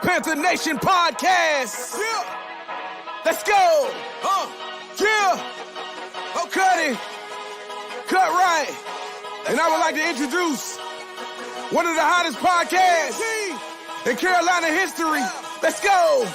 Panther Nation Podcast. Yeah. Let's go. Yeah. Oh, cut it. Cut right. And I would like to introduce one of the hottest podcasts in Carolina history. Let's go.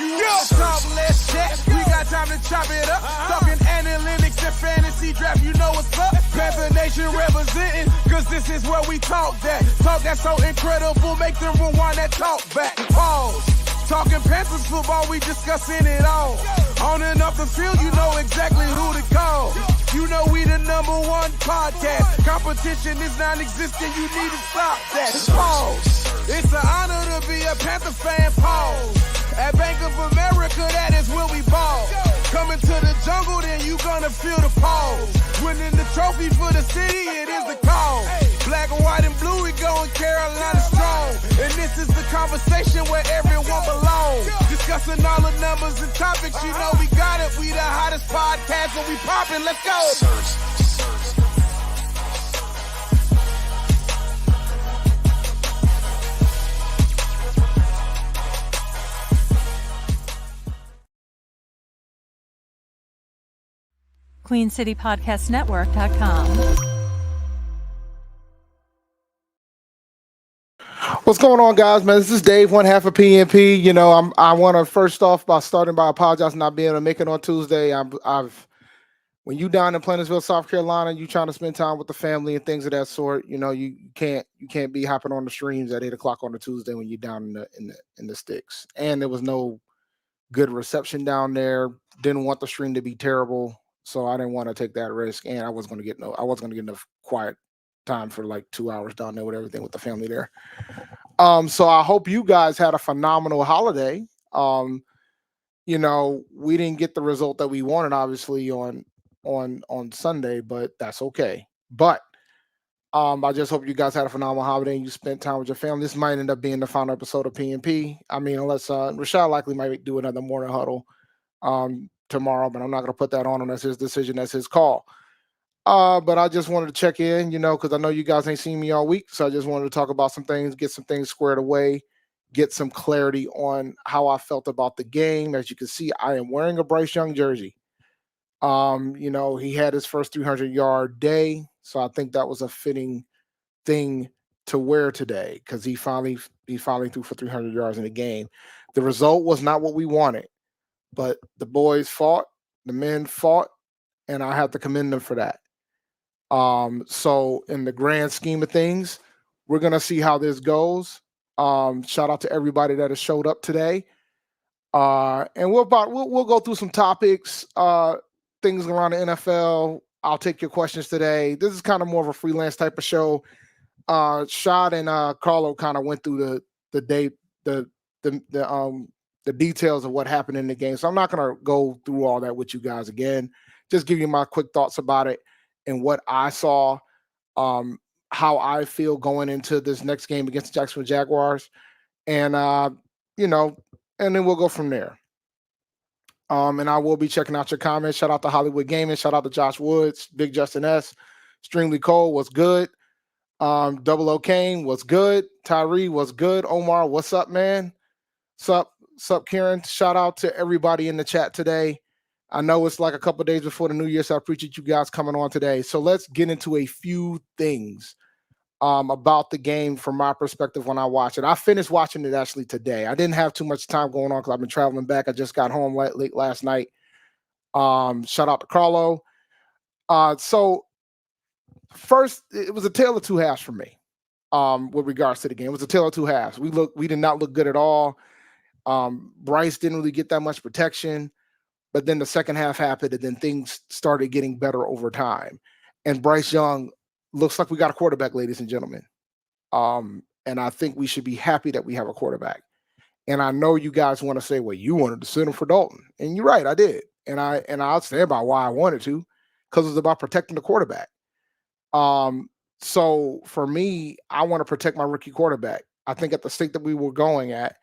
Yeah. Talk, let's chat. We got time to chop it up. Talking analytics and fantasy draft. You know what's up. Panther Nation representing, cause this is where we talk that. Talk that's so incredible. Make them rewind that talk back. Pause. Talking Panthers football, we discussing it all. On and off the field, you know exactly who to call. You know we the #1 podcast. Competition is non-existent, you need to stop that. Pause. It's an honor to be a Panther fan, pause. At Bank of America, that is where we ball. Coming to the jungle, then you gonna feel the pause. Winning the trophy for the city, it is the cause. Black, white, and blue, we going Carolina strong. And this is the conversation where everyone belongs. Discussing all the numbers and topics, you know we got it. We the hottest podcast and we poppin', let's go. QueenCityPodcastNetwork.com. What's going on, guys, man? This is Dave, one half of PNP. You know, I want to first off by starting by apologizing not being able to make it on Tuesday. When you down in Plainsville, South Carolina, you trying to spend time with the family and things of that sort. You know, you can't be hopping on the streams at 8:00 on a Tuesday when you're down in the sticks. And there was no good reception down there. Didn't want the stream to be terrible, so I didn't want to take that risk. And I wasn't going to get enough quiet time for like 2 hours down there with everything with the family there. So I hope you guys had a phenomenal holiday. You know, we didn't get the result that we wanted, obviously, on Sunday, but that's okay. But I just hope you guys had a phenomenal holiday and you spent time with your family. This might end up being the final episode of PNP. I mean, unless Rashad likely might do another morning huddle tomorrow, but I'm not going to put that on him. That's his decision. That's his call. But I just wanted to check in, you know, because I know you guys ain't seen me all week. So I just wanted to talk about some things, get some things squared away, get some clarity on how I felt about the game. As you can see, I am wearing a Bryce Young jersey. You know, he had his first 300-yard day. So I think that was a fitting thing to wear today because he finally threw for 300 yards in the game. The result was not what we wanted, but the boys fought, the men fought, and I have to commend them for that. So in the grand scheme of things, we're going to see how this goes. Shout out to everybody that has showed up today. And we'll go through some topics, things around the NFL. I'll take your questions today. This is kind of more of a freelance type of show. Shad and Carlo kind of went through the details of what happened in the game. So I'm not going to go through all that with you guys again. Just give you my quick thoughts about it and what I saw, how I feel going into this next game against the Jacksonville Jaguars. And, you know, and then we'll go from there. And I will be checking out your comments. Shout out to Hollywood Gaming. Shout out to Josh Woods, Big Justin S. Extremely Cold was good. Double O Kane was good. Tyree was good. Omar, what's up, man? Sup, Kieran? Shout out to everybody in the chat today. I know it's like a couple of days before the New Year, so I appreciate you guys coming on today. So let's get into a few things about the game from my perspective when I watch it. I finished watching it actually today. I didn't have too much time going on because I've been traveling back. I just got home late last night. Shout out to Carlo. So first, it was a tale of two halves for me with regards to the game. It was a tale of two halves. We did not look good at all. Bryce didn't really get that much protection. But then the second half happened, and then things started getting better over time. And Bryce Young looks like we got a quarterback, ladies and gentlemen. And I think we should be happy that we have a quarterback. And I know you guys want to say, well, you wanted to send him for Dalton. And you're right, I did. And I'll stand by why I wanted to, because it's about protecting the quarterback. So for me, I want to protect my rookie quarterback. I think at the state that we were going at,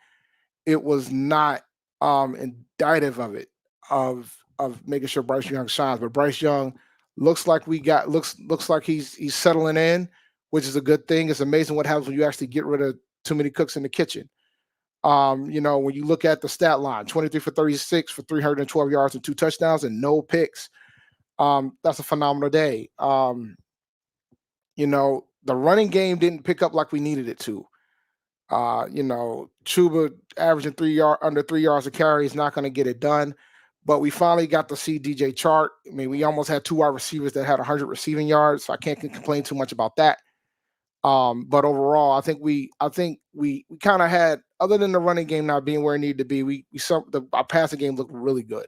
it was not indicative of it. Of making sure Bryce Young shines, but Bryce Young looks like he's settling in. which is a good thing. It's amazing what happens when you actually get rid of too many cooks in the kitchen. When you look at the stat line, 23 for 36 for 312 yards and 2 touchdowns and no picks. That's a phenomenal day. The running game didn't pick up like we needed it to. Chuba averaging under 3 yards a carry is not going to get it done. But we finally got to see DJ Chark. I mean, we almost had 2 wide receivers that had 100 receiving yards, so I can't complain too much about that. But overall, I think we kind of had, other than the running game not being where it needed to be, our passing game looked really good.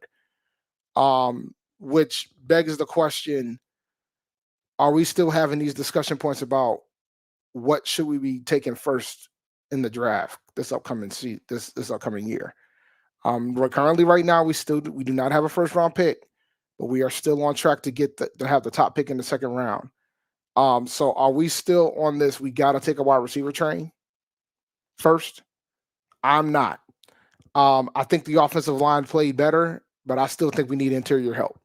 Which begs the question: are we still having these discussion points about what should we be taking first in the draft this upcoming year? Currently, right now, we do not have a first round pick, but we are still on track to have the top pick in the second round. So are we still on this? We got to take a wide receiver train first. I'm not. I think the offensive line played better, but I still think we need interior help.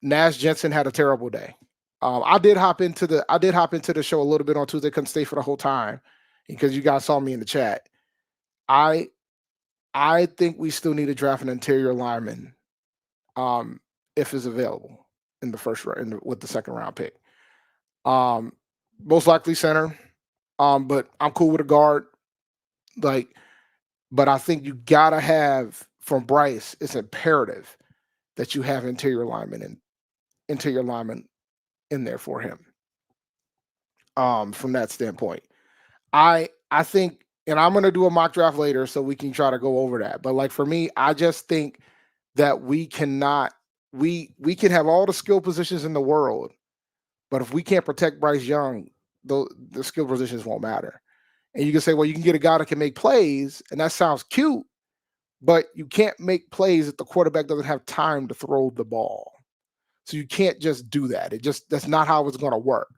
Nash Jensen had a terrible day. I did hop into the show a little bit on Tuesday. Couldn't stay for the whole time because you guys saw me in the chat. I think we still need to draft an interior lineman, if it's available in the first round with the second round pick. Most likely center. But I'm cool with a guard. But I think you gotta have, from Bryce, it's imperative that you have interior lineman in there for him. From that standpoint, I think, and I'm gonna do a mock draft later so we can try to go over that. But like for me, I just think that we cannot. We can have all the skill positions in the world, but if we can't protect Bryce Young, the skill positions won't matter. And you can say, well, you can get a guy that can make plays, and that sounds cute, but you can't make plays if the quarterback doesn't have time to throw the ball. So you can't just do that. That's not how it's going to work,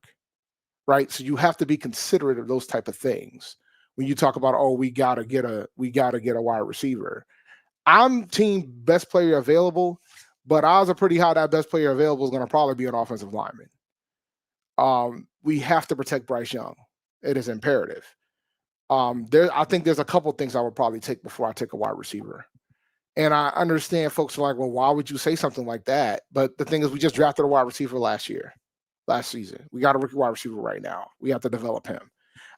right? So you have to be considerate of those type of things when you talk about, oh, we gotta get a wide receiver. I'm team best player available, but odds are pretty high that best player available is going to probably be an offensive lineman. We have to protect Bryce Young. It is imperative. I think there's a couple things I would probably take before I take a wide receiver. And I understand folks are like, well, why would you say something like that? But the thing is, we just drafted a wide receiver last season. We got a rookie wide receiver right now. We have to develop him.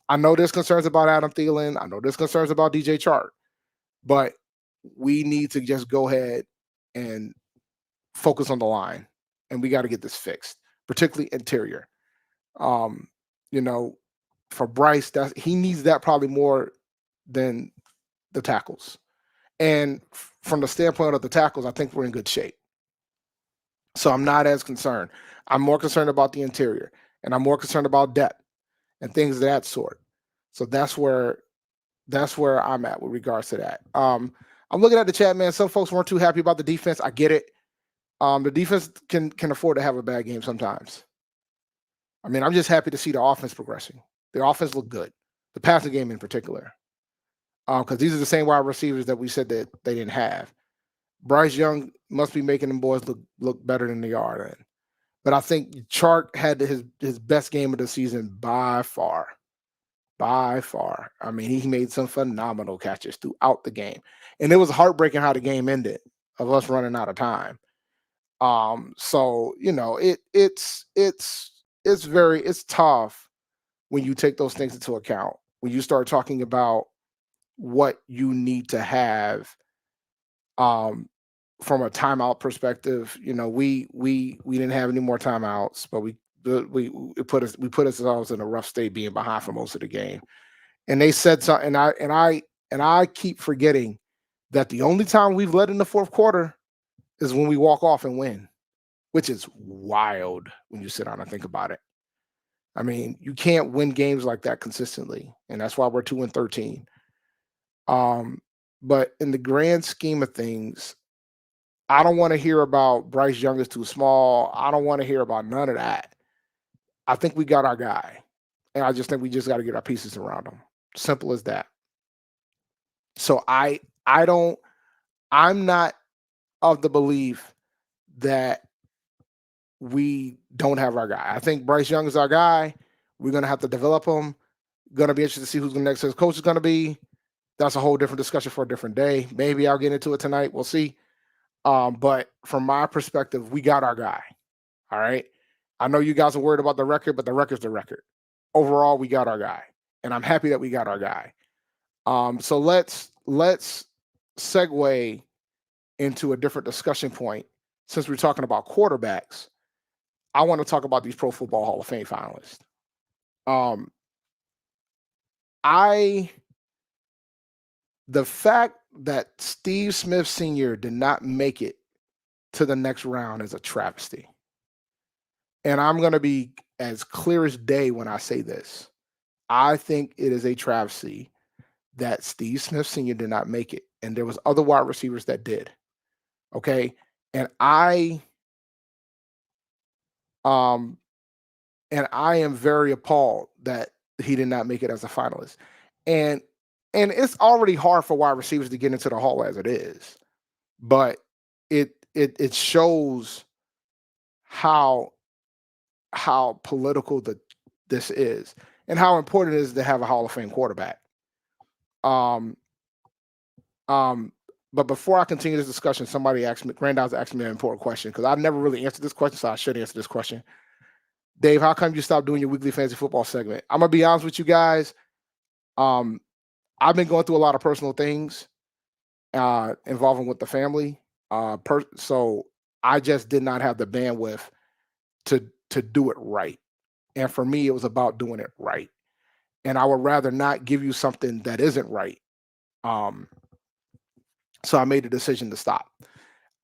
I know there's concerns about Adam Thielen. I know there's concerns about DJ Chark. But we need to just go ahead and focus on the line. And we got to get this fixed, particularly interior. For Bryce, he needs that probably more than the tackles. And from the standpoint of the tackles, I think we're in good shape. So I'm not as concerned. I'm more concerned about the interior, and I'm more concerned about depth and things of that sort. So that's where I'm at with regards to that. I'm looking at the chat, man. Some folks weren't too happy about the defense. I get it. The defense can afford to have a bad game sometimes. I mean, I'm just happy to see the offense progressing. The offense looked good. The passing game in particular. Because these are the same wide receivers that we said that they didn't have. Bryce Young must be making them boys look better than they are then. But I think Chark had his best game of the season by far. By far. I mean, he made some phenomenal catches throughout the game. And it was heartbreaking how the game ended, of us running out of time. So, it's tough when you take those things into account. When you start talking about what you need to have from a timeout perspective, we didn't have any more timeouts, but we put ourselves in a rough state being behind for most of the game. And they said something, and I keep forgetting that the only time we've led in the fourth quarter is when we walk off and win, which is wild when you sit down and think about it. I mean, you can't win games like that consistently, and that's why we're 2-13. But in the grand scheme of things, I don't want to hear about Bryce Young is too small. I don't want to hear about none of that. I think we got our guy, and I just think we just got to get our pieces around him. Simple as that. So I'm not of the belief that we don't have our guy. I think Bryce Young is our guy. We're gonna have to develop him. Gonna be interested to see who's the next coach is gonna be. That's a whole different discussion for a different day. Maybe I'll get into it tonight. We'll see. But from my perspective, we got our guy. All right. I know you guys are worried about the record, but the record's the record. Overall, we got our guy, and I'm happy that we got our guy. So let's segue into a different discussion point. Since we're talking about quarterbacks, I want to talk about these Pro Football Hall of Fame finalists. The fact that Steve Smith Sr. did not make it to the next round is a travesty. And I'm going to be as clear as day when I say this. I think it is a travesty that Steve Smith Sr. did not make it. And there was other wide receivers that did. Okay. And I am very appalled that he did not make it as a finalist. And it's already hard for wide receivers to get into the Hall as it is. But it shows how political this is and how important it is to have a Hall of Fame quarterback. But before I continue this discussion, somebody asked me, Randall's asked me an important question because I've never really answered this question, so I should answer this question. Dave, how come you stopped doing your weekly fantasy football segment? I'm gonna be honest with you guys. I've been going through a lot of personal things involving with the family. So I just did not have the bandwidth to do it right. And for me, it was about doing it right. And I would rather not give you something that isn't right. So I made the decision to stop.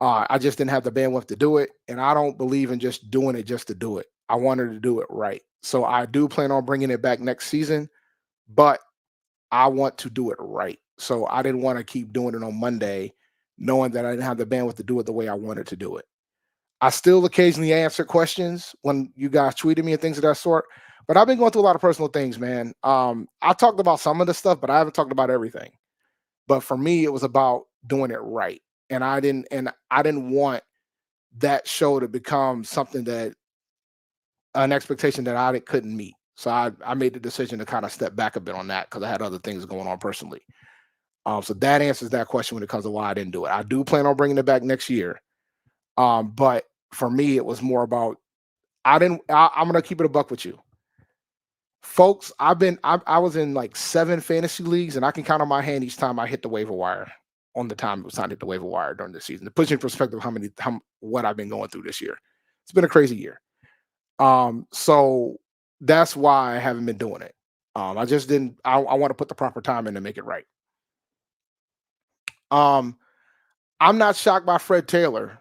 I just didn't have the bandwidth to do it. And I don't believe in just doing it just to do it. I wanted to do it right. So I do plan on bringing it back next season, but I want to do it right. So I didn't want to keep doing it on Monday, knowing that I didn't have the bandwidth to do it the way I wanted to do it. I still occasionally answer questions when you guys tweeted me and things of that sort, but I've been going through a lot of personal things, man. I talked about some of the stuff, but I haven't talked about everything. But for me, it was about doing it right. And I didn't want that show to become something that an expectation that I couldn't meet. So I made the decision to kind of step back a bit on that because I had other things going on personally. So that answers that question when it comes to why I didn't do it. I do plan on bringing it back next year. But for me, it was more about I'm gonna keep it a buck with you, folks. I was in like 7 fantasy leagues, and I can count on my hand each time I hit the waiver wire on the time it was time to hit the waiver wire during the season. To put you in perspective, what I've been going through this year. It's been a crazy year. So that's why I haven't been doing it. I just didn't. I want to put the proper time in to make it right. I'm not shocked by Fred Taylor.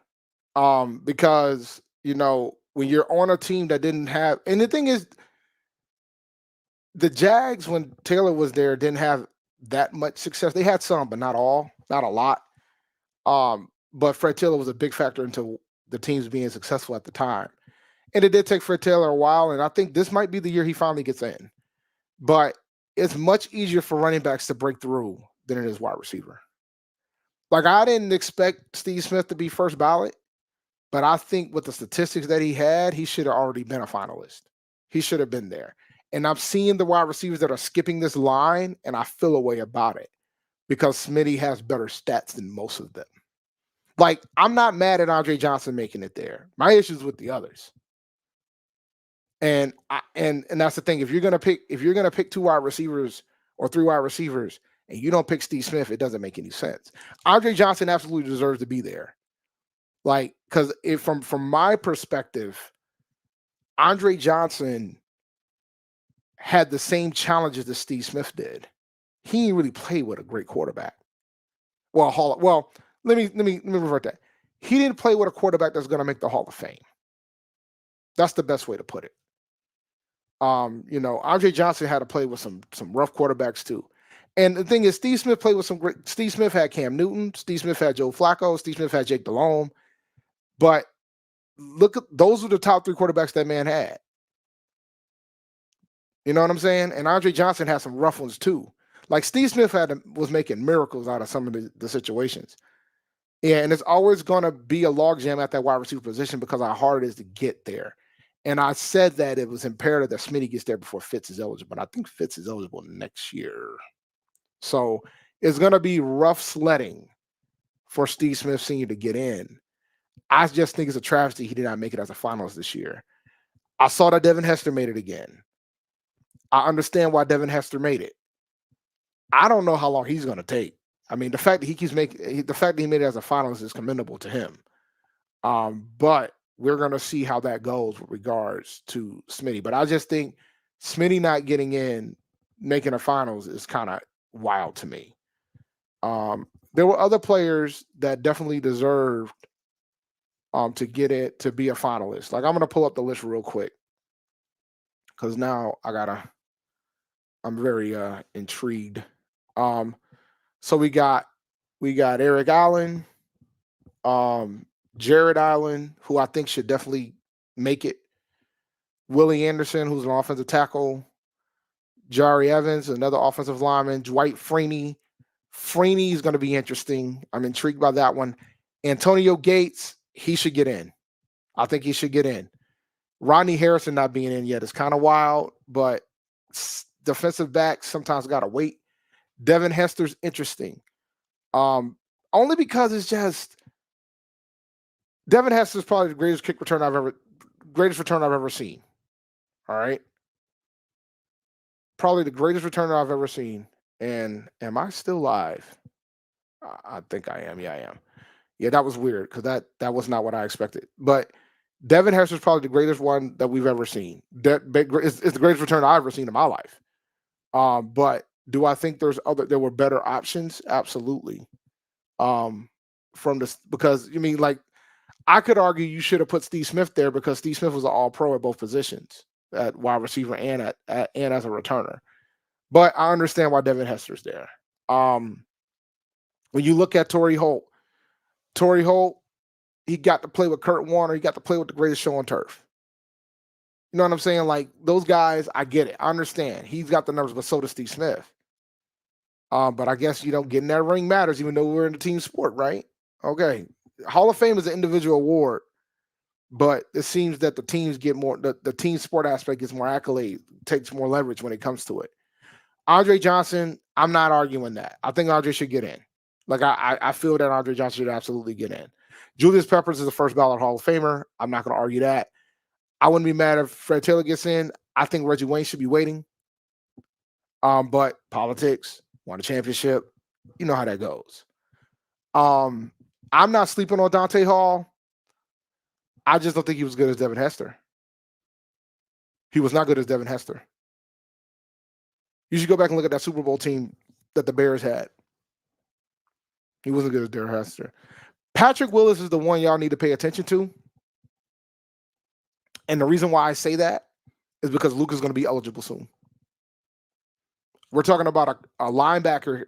Because when you're on a team that didn't have, and the thing is, the Jags when Taylor was there didn't have that much success. They had some, but not all, not a lot. But Fred Taylor was a big factor into the teams being successful at the time, and it did take Fred Taylor a while. And I think this might be the year he finally gets in. But it's much easier for running backs to break through than it is wide receiver. Like I didn't expect Steve Smith to be first ballot. But I think with the statistics that he had, he should have already been a finalist. He should have been there. And I'm seeing the wide receivers that are skipping this line, and I feel a way about it because Smitty has better stats than most of them. Like, I'm not mad at Andre Johnson making it there. My issue's with the others. And that's the thing. If you're gonna pick 2 wide receivers or 3 wide receivers, and you don't pick Steve Smith, it doesn't make any sense. Andre Johnson absolutely deserves to be there. Like, because from my perspective, Andre Johnson had the same challenges that Steve Smith did. He didn't really play with a great quarterback. Well, let me revert that. He didn't play with a quarterback that's going to make the Hall of Fame. That's the best way to put it. Andre Johnson had to play with some rough quarterbacks too. And the thing is, Steve Smith played with some great. Steve Smith had Cam Newton. Steve Smith had Joe Flacco. Steve Smith had Jake Delhomme. But look at those are the top 3 quarterbacks that man had. You know what I'm saying? And Andre Johnson had some rough ones too. Like Steve Smith was making miracles out of some of the situations. Yeah, and it's always going to be a logjam at that wide receiver position because how hard it is to get there. And I said that it was imperative that Smitty gets there before Fitz is eligible. But I think Fitz is eligible next year. So it's going to be rough sledding for Steve Smith Sr. to get in. I just think it's a travesty he did not make it as a finalist this year. I saw that Devin Hester made it again. I understand why Devin Hester made it. I don't know how long he's going to take. I mean, the fact that he made it as a finalist is commendable to him. But we're going to see how that goes with regards to Smitty. But I just think Smitty not getting in, making a finals is kind of wild to me. There were other players that definitely deserved to get it, to be a finalist. Like, I'm going to pull up the list real quick because now I'm very intrigued. So we got Eric Allen, Jared Allen, who I think should definitely make it. Willie Anderson, who's an offensive tackle. Jari Evans, another offensive lineman. Dwight Freeney. Freeney is going to be interesting. I'm intrigued by that one. Antonio Gates, he should get in. I think he should get in. Rodney Harrison not being in yet is kind of wild, but defensive backs sometimes got to wait. Devin Hester's interesting. Only because it's just Devin Hester's probably the greatest return I've ever seen. All right. Probably the greatest returner I've ever seen. And am I still live? I think I am. Yeah, I am. Yeah, that was weird because that was not what I expected. But Devin Hester's probably the greatest one that we've ever seen. It's the greatest return I've ever seen in my life. But do I think there were better options? Absolutely. From this, because you mean, like, I could argue you should have put Steve Smith there because Steve Smith was an all-pro at both positions, at wide receiver and and as a returner. But I understand why Devin Hester's there. When you look at Torrey Holt, he got to play with Kurt Warner. He got to play with the greatest show on turf. You know what I'm saying? Like, those guys, I get it. I understand. He's got the numbers, but so does Steve Smith. But I guess, getting that ring matters, even though we're in a team sport, right? Okay. Hall of Fame is an individual award, but it seems that the teams get more, the team sport aspect gets more accolade, takes more leverage when it comes to it. Andre Johnson, I'm not arguing that. I think Andre should get in. Like, I feel that Andre Johnson should absolutely get in. Julius Peppers is the first ballot Hall of Famer. I'm not going to argue that. I wouldn't be mad if Fred Taylor gets in. I think Reggie Wayne should be waiting. But politics, won a championship, you know how that goes. I'm not sleeping on Dante Hall. I just don't think he was good as Devin Hester. He was not good as Devin Hester. You should go back and look at that Super Bowl team that the Bears had. He wasn't good as Devin Hester. Patrick Willis is the one y'all need to pay attention to. And the reason why I say that is because Luke is going to be eligible soon. We're talking about a linebacker,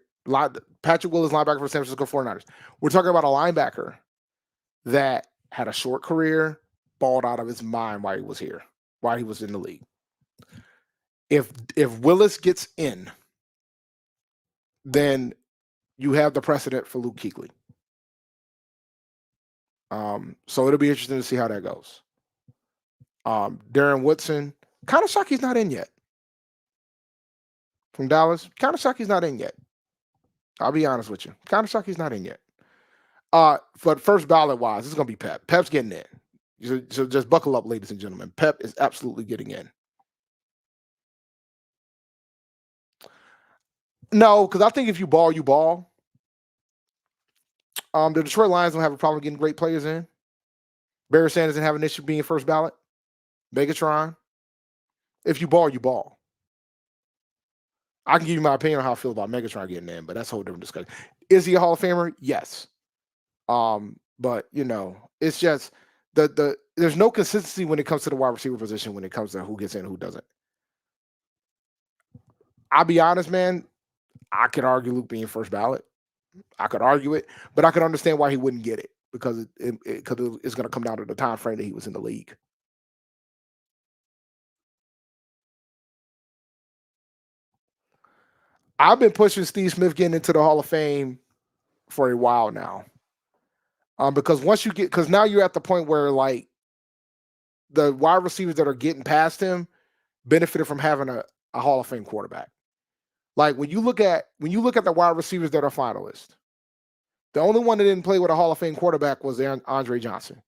Patrick Willis, linebacker for San Francisco 49ers. We're talking about a linebacker that had a short career, balled out of his mind while he was here, while he was in the league. If Willis gets in, then you have the precedent for Luke Kuechly. So it'll be interesting to see how that goes. Darren Woodson, kind of shocked he's not in yet. From Dallas, kind of shocked he's not in yet. I'll be honest with you. Kind of shocked he's not in yet. But first ballot wise, it's going to be Pep. Pep's getting in. So just buckle up, ladies and gentlemen. Pep is absolutely getting in. No, because I think if you ball, you ball. The Detroit Lions don't have a problem getting great players in. Barry Sanders didn't have an issue being first ballot. Megatron. If you ball, you ball. I can give you my opinion on how I feel about Megatron getting in, but that's a whole different discussion. Is he a Hall of Famer? Yes. But it's just there's no consistency when it comes to the wide receiver position when it comes to who gets in and who doesn't. I'll be honest, man. I could argue Luke being first ballot. I could argue it, but I could understand why he wouldn't get it because it's going to come down to the time frame that he was in the league. I've been pushing Steve Smith getting into the Hall of Fame for a while now. Because because now you're at the point where like the wide receivers that are getting past him benefited from having a Hall of Fame quarterback. Like when you look at the wide receivers that are finalists, the only one that didn't play with a Hall of Fame quarterback was Andre Johnson.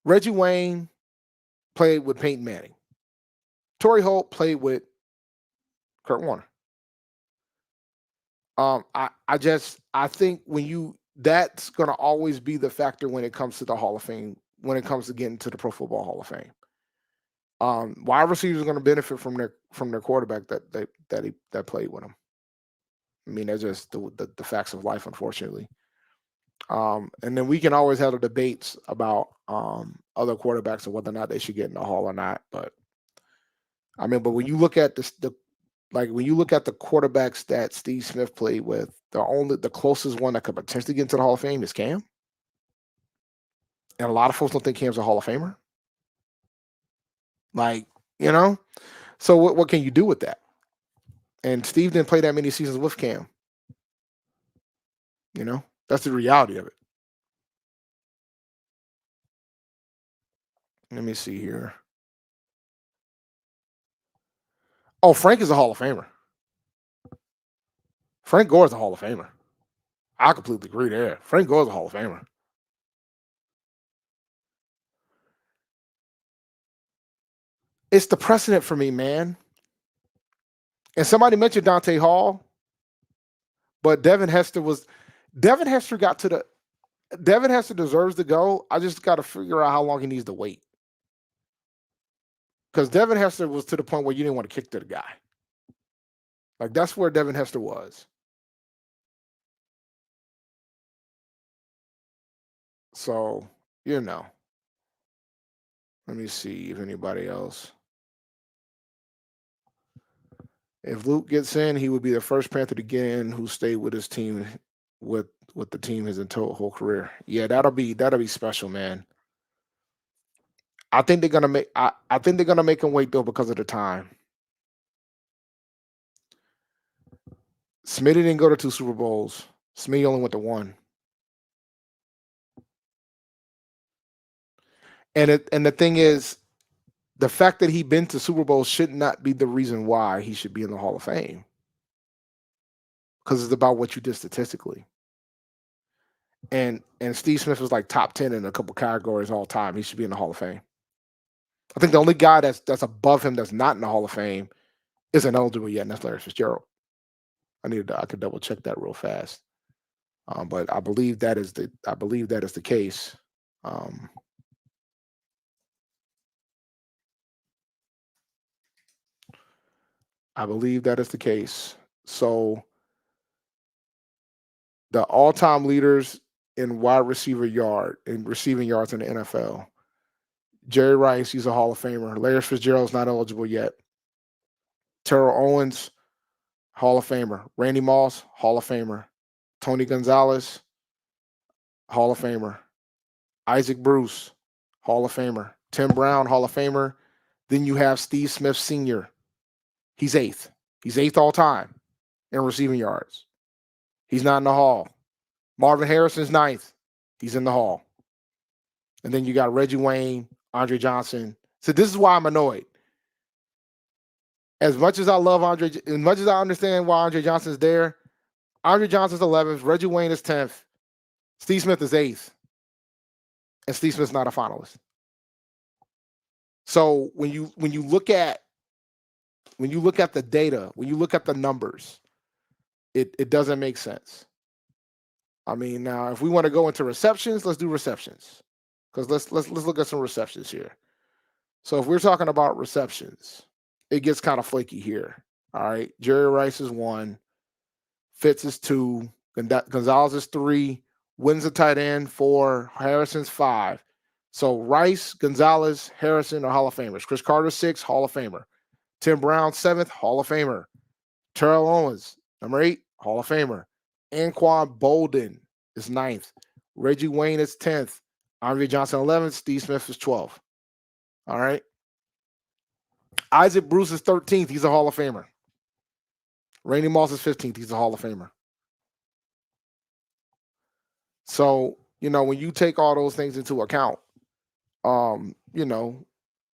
Reggie Wayne played with Peyton Manning. Torrey Holt played with Kurt Warner. I think that's gonna always be the factor when it comes to the Hall of Fame, when it comes to getting to the Pro Football Hall of Fame. Wide receivers are going to benefit from their quarterback that played with them. I mean, that's just the facts of life, unfortunately. And then we can always have the debates about other quarterbacks and whether or not they should get in the Hall or not. But I mean, but when you look at when you look at the quarterbacks that Steve Smith played with, the closest one that could potentially get into the Hall of Fame is Cam. And a lot of folks don't think Cam's a Hall of Famer. Like, so what can you do with that? And Steve didn't play that many seasons with Cam. That's the reality of it. Let me see here. Oh, Frank is a Hall of Famer. Frank Gore is a Hall of Famer. I completely agree there. Frank Gore is a Hall of Famer. It's the precedent for me, man. And somebody mentioned Dante Hall, but Devin Hester deserves to go. I just got to figure out how long he needs to wait. Because Devin Hester was to the point where you didn't want to kick to the guy. Like, that's where Devin Hester was. So, let me see if anybody else. If Luke gets in, he would be the first Panther to get in who stayed with his team with the team his whole career. Yeah, that'll be special, man. I think they're gonna make him wait though because of the time. Smitty didn't go to 2 Super Bowls. Smitty only went to 1. And the thing is, the fact that he's been to Super Bowls should not be the reason why he should be in the Hall of Fame. Because it's about what you did statistically. And Steve Smith was like top 10 in a couple categories all time. He should be in the Hall of Fame. I think the only guy that's above him that's not in the Hall of Fame isn't eligible yet, and that's Larry Fitzgerald. I could double check that real fast. But I believe that is the case. I believe that is the case. So the all-time leaders in receiving yards in the NFL. Jerry Rice, he's a Hall of Famer. Larry Fitzgerald's not eligible yet. Terrell Owens, Hall of Famer. Randy Moss, Hall of Famer. Tony Gonzalez, Hall of Famer. Isaac Bruce, Hall of Famer. Tim Brown, Hall of Famer. Then you have Steve Smith Sr. He's 8th. He's 8th all time in receiving yards. He's not in the Hall. Marvin Harrison's 9th. He's in the Hall. And then you got Reggie Wayne, Andre Johnson. So this is why I'm annoyed. As much as I love Andre, as much as I understand why Andre Johnson's there, Andre Johnson's 11th, Reggie Wayne is 10th, Steve Smith is 8th, and Steve Smith's not a finalist. So when you look at the data, when you look at the numbers, it doesn't make sense. I mean, now if we want to go into receptions, let's do receptions. Because let's look at some receptions here. So if we're talking about receptions, it gets kind of flaky here. All right. Jerry Rice is 1. Fitz is 2. Gonzalez is 3. Wins a tight end 4. Harrison's 5. So Rice, Gonzalez, Harrison are Hall of Famers. Chris Carter 6, Hall of Famer. Tim Brown 7th, Hall of Famer. Terrell Owens, number 8, Hall of Famer. Anquan Bolden is 9th. Reggie Wayne is 10th. Andre Johnson 11th. Steve Smith is 12th. All right. Isaac Bruce is 13th. He's a Hall of Famer. Randy Moss is 15th. He's a Hall of Famer. So, when you take all those things into account, you know,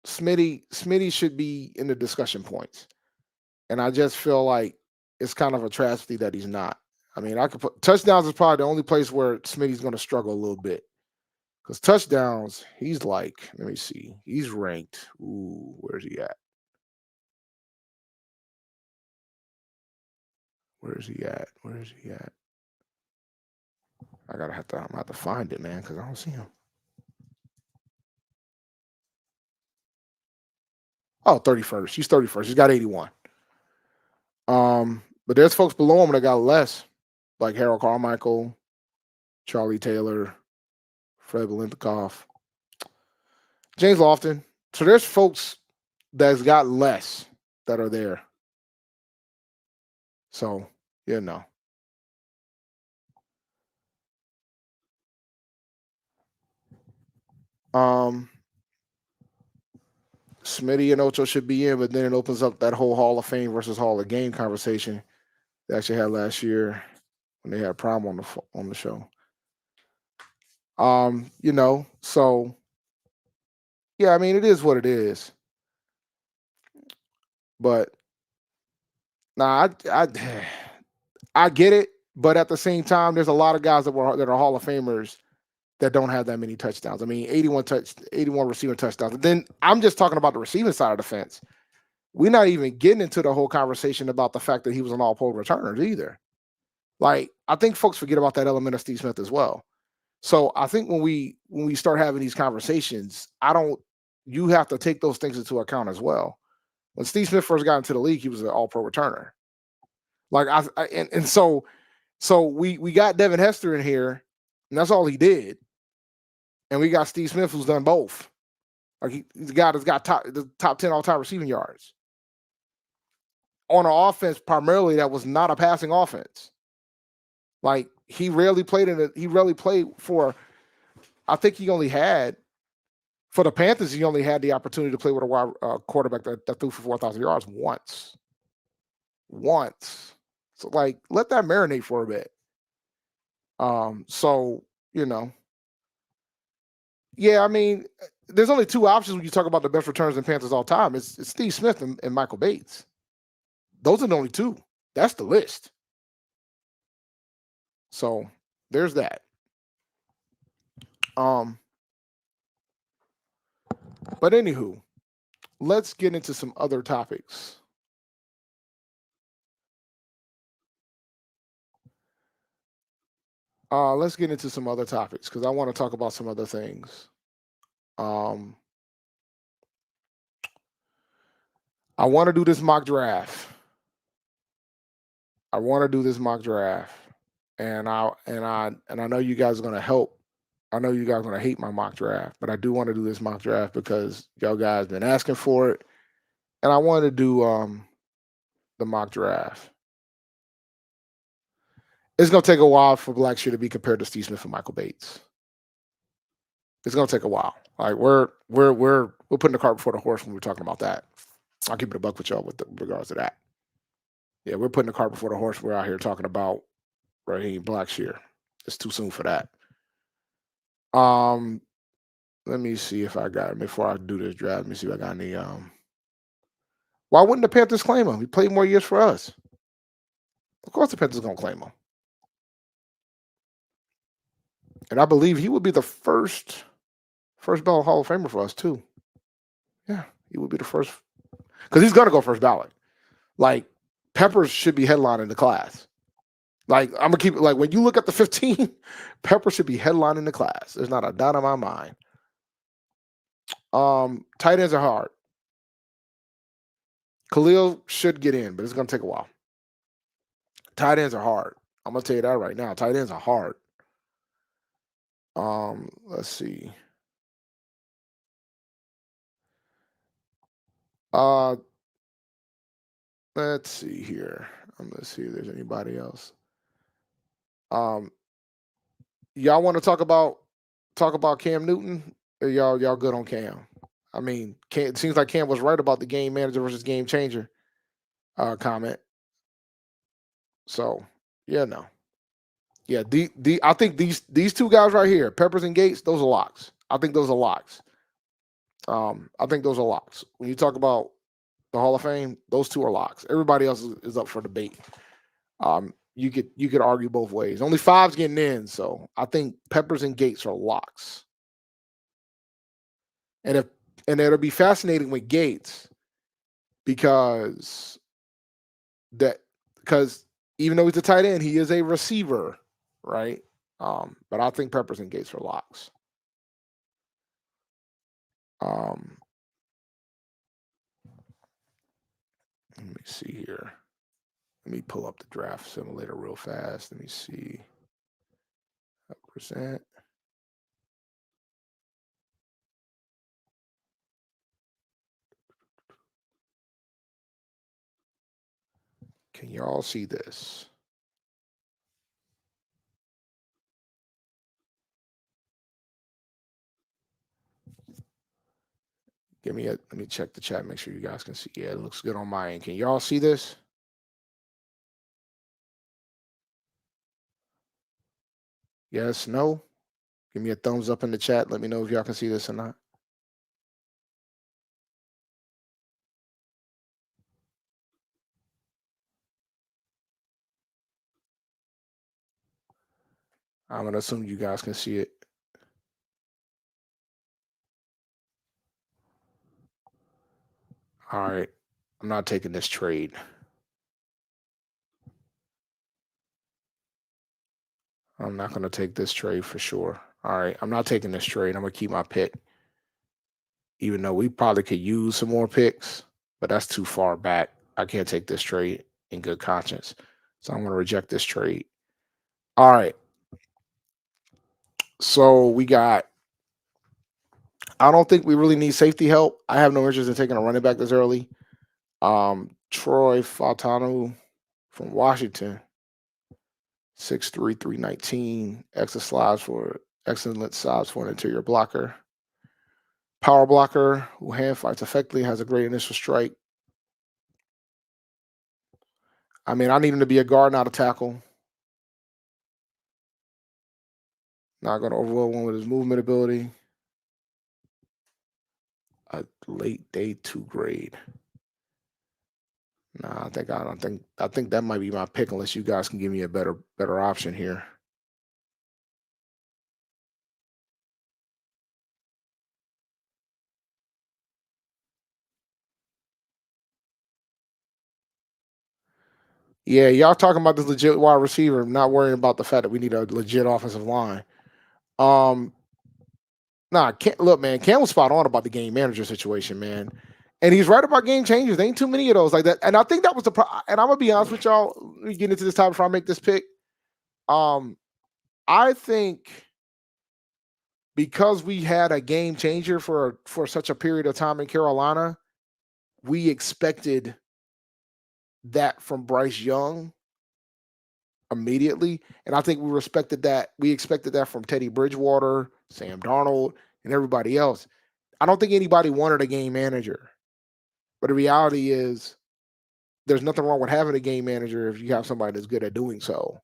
Smitty should be in the discussion points. And I just feel like it's kind of a travesty that he's not. I mean, I could put touchdowns is probably the only place where Smitty's going to struggle a little bit. Because touchdowns, he's like, let me see, he's ranked. Ooh, where's he at? Where's he at? Where's he at? I'm gonna have to find it, man, because I don't see him. Oh, 31st. He's 31st. He's got 81. But there's folks below him that got less, like Harold Carmichael, Charlie Taylor, Fred Valentikov, James Lofton. So there's folks that's got less that are there. So, you know. Smitty and Ocho should be in, but then it opens up that whole Hall of Fame versus Hall of Game conversation they actually had last year when they had Prime on the show. So yeah, I mean it is what it is. But nah, I get it, but at the same time, there's a lot of guys that are Hall of Famers that don't have that many touchdowns. I mean, 81 receiving touchdowns. And then I'm just talking about the receiving side of the fence. We're not even getting into the whole conversation about the fact that he was an all-pro returner either. Like, I think folks forget about that element of Steve Smith as well. So I think when we start having these conversations, you have to take those things into account as well. When Steve Smith first got into the league, he was an all-pro returner. Like so we got Devin Hester in here, and that's all he did. And we got Steve Smith who's done both. Like he's a guy that's got the top 10 all-time receiving yards on an offense primarily that was not a passing offense. Like he rarely played for. I think he only had for the Panthers. He only had the opportunity to play with a quarterback that threw for 4,000 yards once. So like let that marinate for a bit. So yeah, I mean, there's only two options when you talk about the best returns in Panthers all time. It's Steve Smith and Michael Bates. Those are the only two. That's the list. So there's that. But anywho, let's get into some other topics. Let's get into some other topics because I want to talk about some other things. I want to do this mock draft. And I know you guys are gonna help. I know you guys are gonna hate my mock draft, but I do want to do this mock draft because y'all guys been asking for it, and I want to do the mock draft. It's gonna take a while for Blackshear to be compared to Steve Smith and Michael Bates. It's gonna take a while. Like we're putting the cart before the horse when we're talking about that. I'll keep it a buck with y'all with regards to that. Yeah, we're putting the cart before the horse. We're out here talking about Raheem Blackshear. It's too soon for that. Let me see if I got him before I do this draft. Let me see if I got any. Why wouldn't the Panthers claim him? He played more years for us. Of course, the Panthers gonna claim him, and I believe he would be the first ballot Hall of Famer for us too. Yeah, he would be the first because he's gonna go first ballot. Like Peppers should be headlining the class. Like I'm gonna keep it like when you look at the 15, Pepper should be headlining the class. There's not a doubt in my mind. Tight ends are hard. Khalil should get in, but it's gonna take a while. Tight ends are hard. I'm gonna tell you that right now. Tight ends are hard. Let's see. Let's see here. I'm gonna see if there's anybody else. Y'all want to talk about Cam Newton? Or y'all good on Cam? I mean, it seems like Cam was right about the game manager versus game changer comment. So, yeah, no. Yeah, I think these two guys right here, Peppers and Gates, those are locks. I think those are locks. I think those are locks. When you talk about the Hall of Fame, those two are locks. Everybody else is up for debate. You could argue both ways. Only five's getting in, so I think Peppers and Gates are locks. And it'll be fascinating with Gates because even though he's a tight end, he is a receiver, right? But I think Peppers and Gates are locks. Let me see here. Let me pull up the draft simulator real fast. Let me see. Percent. Can y'all see this? Let me check the chat, make sure you guys can see. Yeah, it looks good on my end. Can y'all see this? Yes, no? Give me a thumbs up in the chat. Let me know if y'all can see this or not. I'm going to assume you guys can see it. All right. I'm not taking this trade. I'm not going to take this trade for sure. All right. I'm not taking this trade. I'm going to keep my pick. Even though we probably could use some more picks, but that's too far back. I can't take this trade in good conscience. So I'm going to reject this trade. All right. So we got, I don't think we really need safety help. I have no interest in taking a running back this early. Troy Fautanu from Washington, 6'3", 319. Excellent size for an interior blocker. Power blocker who hand fights effectively, has a great initial strike. I mean, I need him to be a guard, not a tackle. Not going to overwhelm one with his movement ability. A late day 2 grade. Nah, I think that might be my pick unless you guys can give me a better option here. Yeah, y'all talking about this legit wide receiver, not worrying about the fact that we need a legit offensive line. Look, man, Cam was spot on about the game manager situation, man. And he's right about game changers. There ain't too many of those like that. And I think that was and I'm gonna be honest with y'all. Let me get into this topic before I make this pick. I think because we had a game changer for such a period of time in Carolina, we expected that from Bryce Young immediately. And I think we expected that from Teddy Bridgewater, Sam Darnold, and everybody else. I don't think anybody wanted a game manager. But the reality is there's nothing wrong with having a game manager if you have somebody that's good at doing so.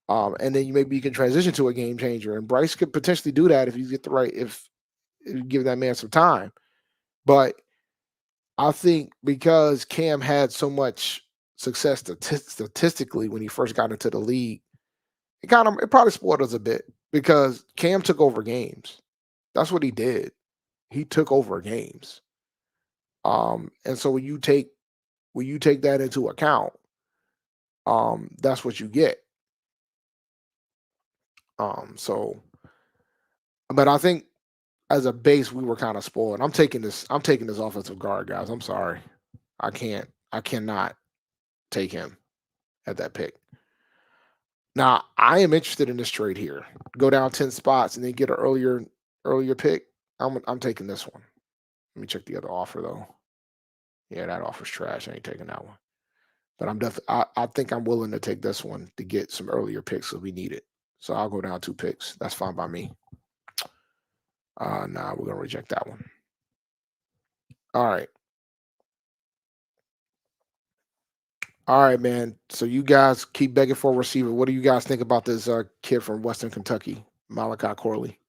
And then maybe you can transition to a game changer. And Bryce could potentially do that if you get if you give that man some time. But I think because Cam had so much success statistically when he first got into the league, it probably spoiled us a bit because Cam took over games. That's what he did. He took over games. And so when you take that into account, that's what you get. But I think as a base, we were kind of spoiled. I'm taking this offensive guard, guys. I'm sorry. I cannot take him at that pick. Now, I am interested in this trade here. Go down 10 spots and then get an earlier pick. I'm taking this one. Let me check the other offer though. Yeah, that offer's trash. I ain't taking that one. But I think I'm willing to take this one to get some earlier picks because we need it. So I'll go down 2 picks. That's fine by me. Nah, we're gonna reject that one. All right. All right, man. So you guys keep begging for a receiver. What do you guys think about this kid from Western Kentucky, Malachi Corley?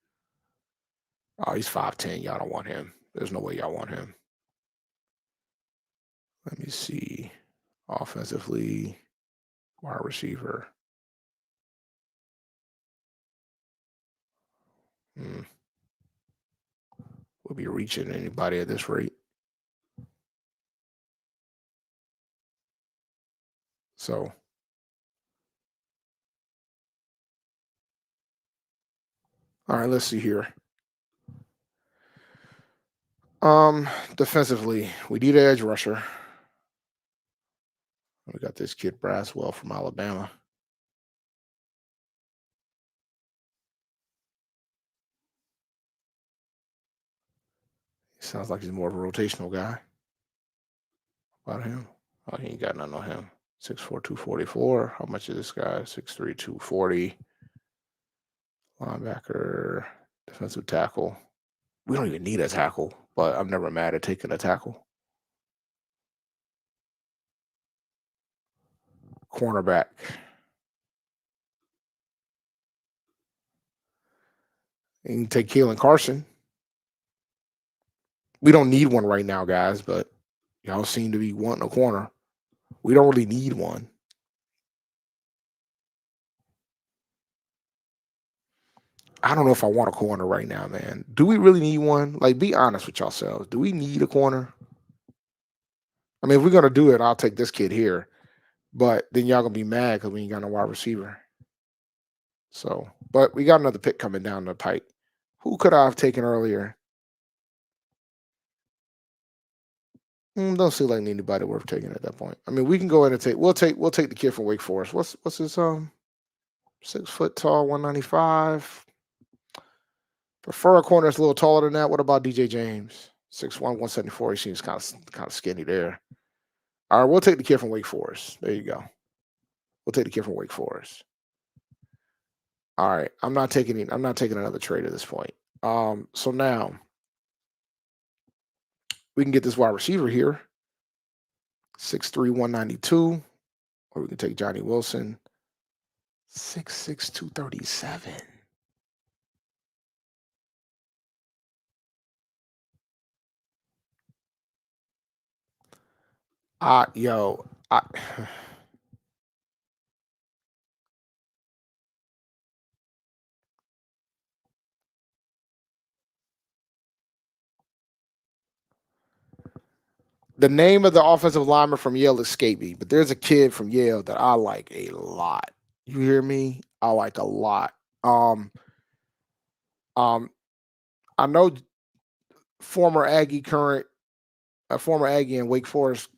Oh, he's 5'10". Y'all don't want him. There's no way y'all want him. Let me see. Offensively, wide receiver. We'll be reaching anybody at this rate. So, all right, let's see here. Defensively, we need an edge rusher. We got this kid Braswell from Alabama. He sounds like he's more of a rotational guy. About him? Oh, he ain't got nothing on him. 6'4", 244. How much is this guy? 6'3", 240. Linebacker, defensive tackle. We don't even need a tackle, but I'm never mad at taking a tackle. Cornerback. You can take Keelan Carson. We don't need one right now, guys, but y'all seem to be wanting a corner. We don't really need one. I don't know if I want a corner right now, man. Do we really need one? Like, be honest with yourselves. Do we need a corner? I mean, if we're going to do it, I'll take this kid here. But then y'all going to be mad because we ain't got no wide receiver. So, but we got another pick coming down the pike. Who could I have taken earlier? Don't seem like anybody worth taking at that point. I mean, we can go ahead and take. We'll take the kid from Wake Forest. What's his 6 foot tall, 195. Prefer a corner that's a little taller than that. What about DJ James? 6'1", 174. He seems kind of skinny there. All right, we'll take the kid from Wake Forest. There you go. We'll take the kid from Wake Forest. All right, I'm not taking another trade at this point. So now we can get this wide receiver here, 6'3", 192, or we can take Johnny Wilson, 6'6", 237. The name of the offensive lineman from Yale escaped me, but there's a kid from Yale that I like a lot. You hear me? I like a lot. I know former Aggie and Wake Forest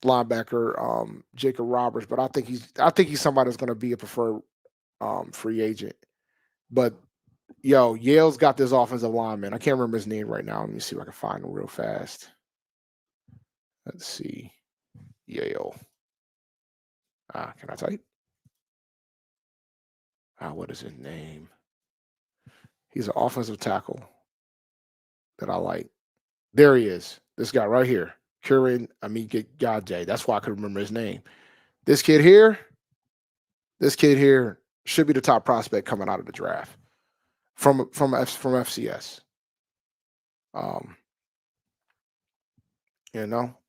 linebacker, Jacob Roberts, but I think he's somebody that's going to be a preferred free agent. But Yale's got this offensive lineman. I can't remember his name right now. Let me see if I can find him real fast. Let's see. Yale. Can I type? What is his name? He's an offensive tackle that I like. There he is. This guy right here. Kurin Amigajay. That's why I could remember his name. This kid here should be the top prospect coming out of the draft from FCS.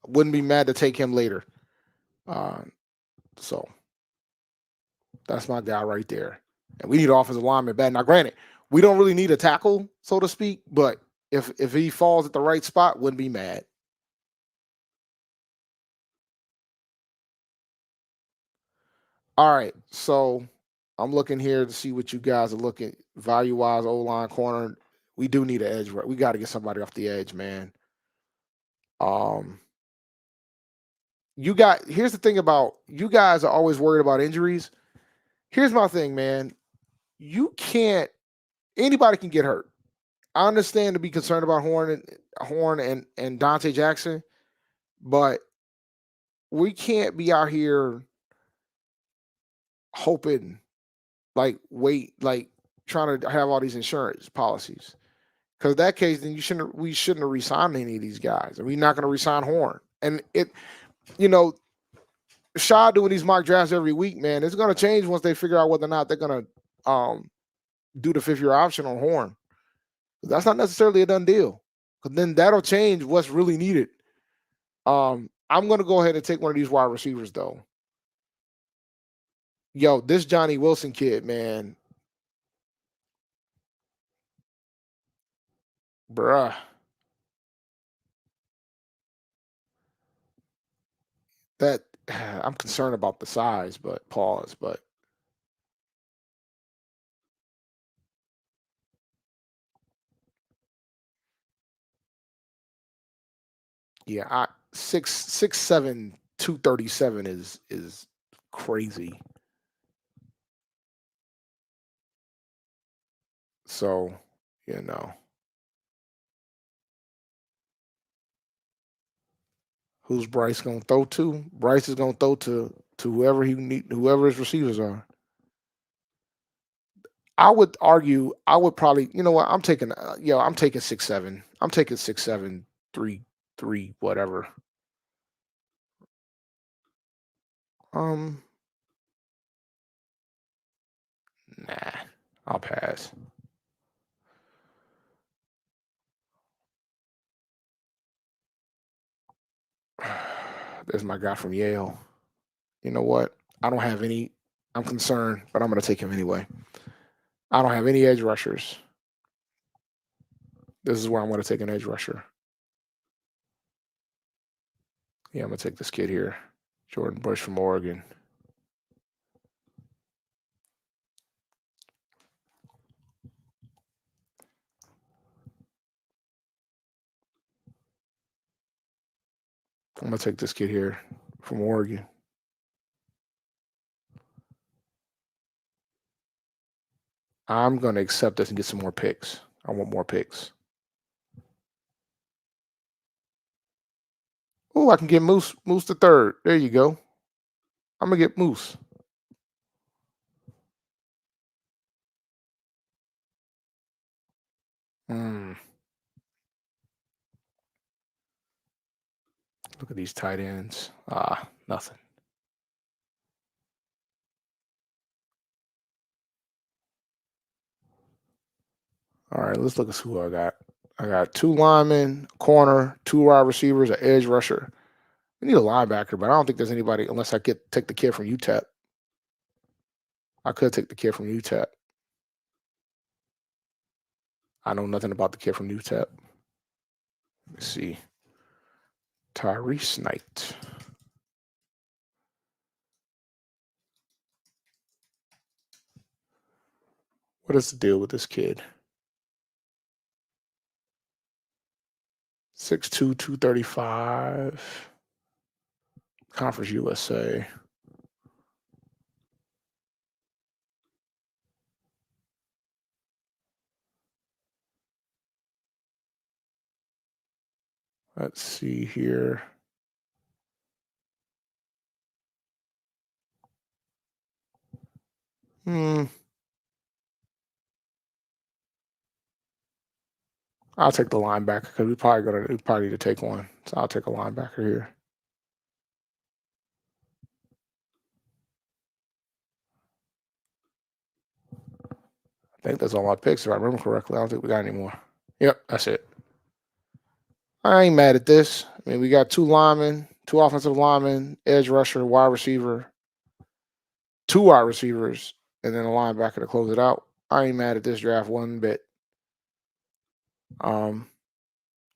Wouldn't be mad to take him later. So that's my guy right there. And we need offensive lineman bad. Now, granted, we don't really need a tackle, so to speak, but if he falls at the right spot, wouldn't be mad. All right, so I'm looking here to see what you guys are looking value-wise, O-line corner. We do need an edge. Right? We got to get somebody off the edge, man. Here's the thing about you guys are always worried about injuries. Here's my thing, man. Anybody can get hurt. I understand to be concerned about Horn and Dante Jackson, but we can't be out here hoping, trying to have all these insurance policies. Because that case, then we shouldn't have re-signed any of these guys, and we're not going to re-sign Horn. And Shaw doing these mock drafts every week, man. It's gonna change once they figure out whether or not they're gonna do the 5th year option on Horn. That's not necessarily a done deal. Because then that'll change what's really needed. I'm gonna go ahead and take one of these wide receivers though. Yo, this Johnny Wilson kid, man. Bruh. That I'm concerned about the size, but pause. But yeah, 6'7", 237 is crazy. So, you know. Who's Bryce gonna throw to? Bryce is gonna throw to whoever whoever his receivers are. I would argue. I would probably. You know what? I'm taking. I'm taking 6'7". I'm taking 6'7", 3, whatever. Um, nah. I'll pass. There's my guy from Yale. You know what? I don't have any. I'm concerned, but I'm gonna take him anyway. I don't have any edge rushers. This is where I'm gonna take an edge rusher. Yeah, I'm gonna take this kid here, Jordan Bush from Oregon. I'm gonna take this kid here from Oregon. I'm gonna accept this and get some more picks. I want more picks. Oh, I can get Moose the third. There you go. I'm gonna get Moose. Look at these tight ends. Nothing. All right, let's look at who I got. I got 2 linemen, corner, 2 wide receivers, an edge rusher. We need a linebacker, but I don't think there's anybody unless I take the kid from UTEP. I could take the kid from UTEP. I know nothing about the kid from UTEP. Let's see. Tyrese Knight. What is the deal with this kid? 6'2", 235. Conference USA. Let's see here. I'll take the linebacker because we probably need to take one. So I'll take a linebacker here. I think that's all my picks, if I remember correctly. I don't think we got any more. Yep, that's it. I ain't mad at this. I mean, we got 2 linemen, 2 offensive linemen, edge rusher, wide receiver, 2 wide receivers, and then a linebacker to close it out. I ain't mad at this draft one bit.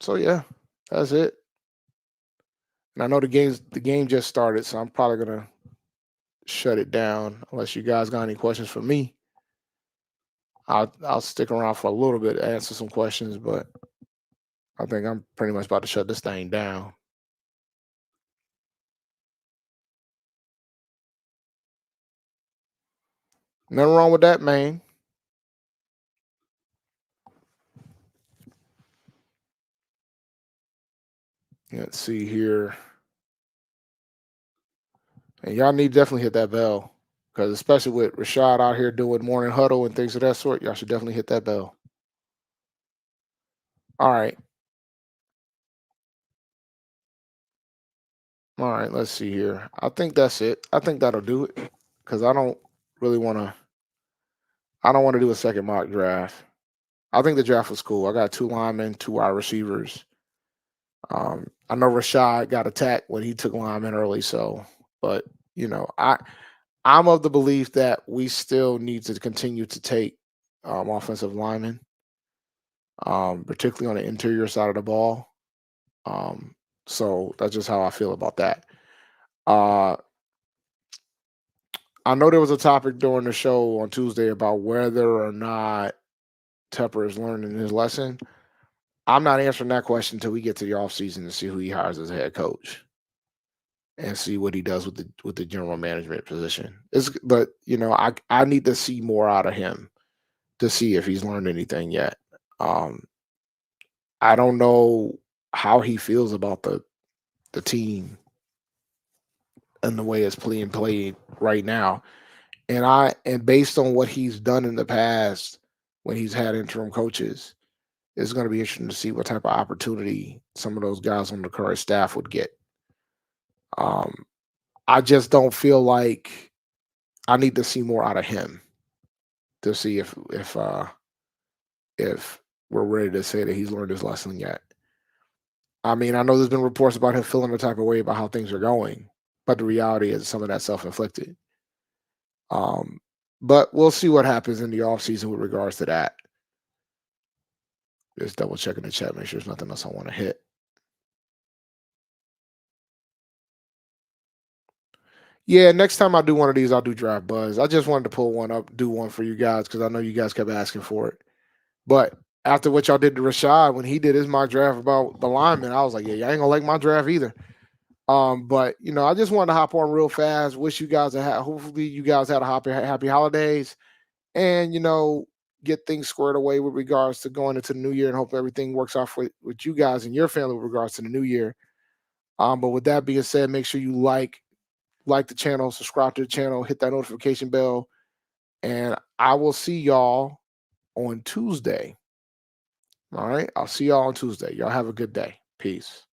So yeah, that's it. And I know the game just started, so I'm probably gonna shut it down unless you guys got any questions for me. I'll stick around for a little bit to answer some questions, but I think I'm pretty much about to shut this thing down. Nothing wrong with that, man. Let's see here. And y'all need to definitely hit that bell. Because especially with Rashad out here doing morning huddle and things of that sort, y'all should definitely hit that bell. All right. All right, let's see here. I think that's it. I think that'll do it because really want to. I don't want to do a second mock draft. I think the draft was cool. I got two linemen, two wide receivers. I know Rashad got attacked when he took linemen early, so but I'm of the belief that we still need to continue to take offensive linemen, particularly on the interior side of the ball. So that's just how I feel about that. Uh, I know there was a topic during the show on Tuesday about whether or not Tepper is learning his lesson. I'm not answering that question until we get to the offseason and see who he hires as a head coach and see what he does with the general management position. But I need to see more out of him to see if he's learned anything yet. Um, I don't know how he feels about the team and the way it's being played right now. And based on what he's done in the past when he's had interim coaches, it's going to be interesting to see what type of opportunity some of those guys on the current staff would get. I just don't feel like I need to see more out of him to see if we're ready to say that he's learned his lesson yet. I mean, I know there's been reports about him feeling the type of way about how things are going, but the reality is some of that self-inflicted. But we'll see what happens in the offseason with regards to that. Just double checking the chat, make sure there's nothing else I want to hit. Yeah, next time I do one of these, I'll do Draft Buzz. I just wanted to pull one up, do one for you guys because I know you guys kept asking for it. But after what y'all did to Rashad when he did his mock draft about the lineman, I was like, yeah, y'all ain't gonna like my draft either. But I just wanted to hop on real fast. Wish you guys hopefully you guys had a happy holidays, and get things squared away with regards to going into the new year, and hope everything works out with you guys and your family with regards to the new year. But with that being said, make sure you like the channel, subscribe to the channel, hit that notification bell, and I will see y'all on Tuesday. All right, I'll see y'all on Tuesday. Y'all have a good day. Peace.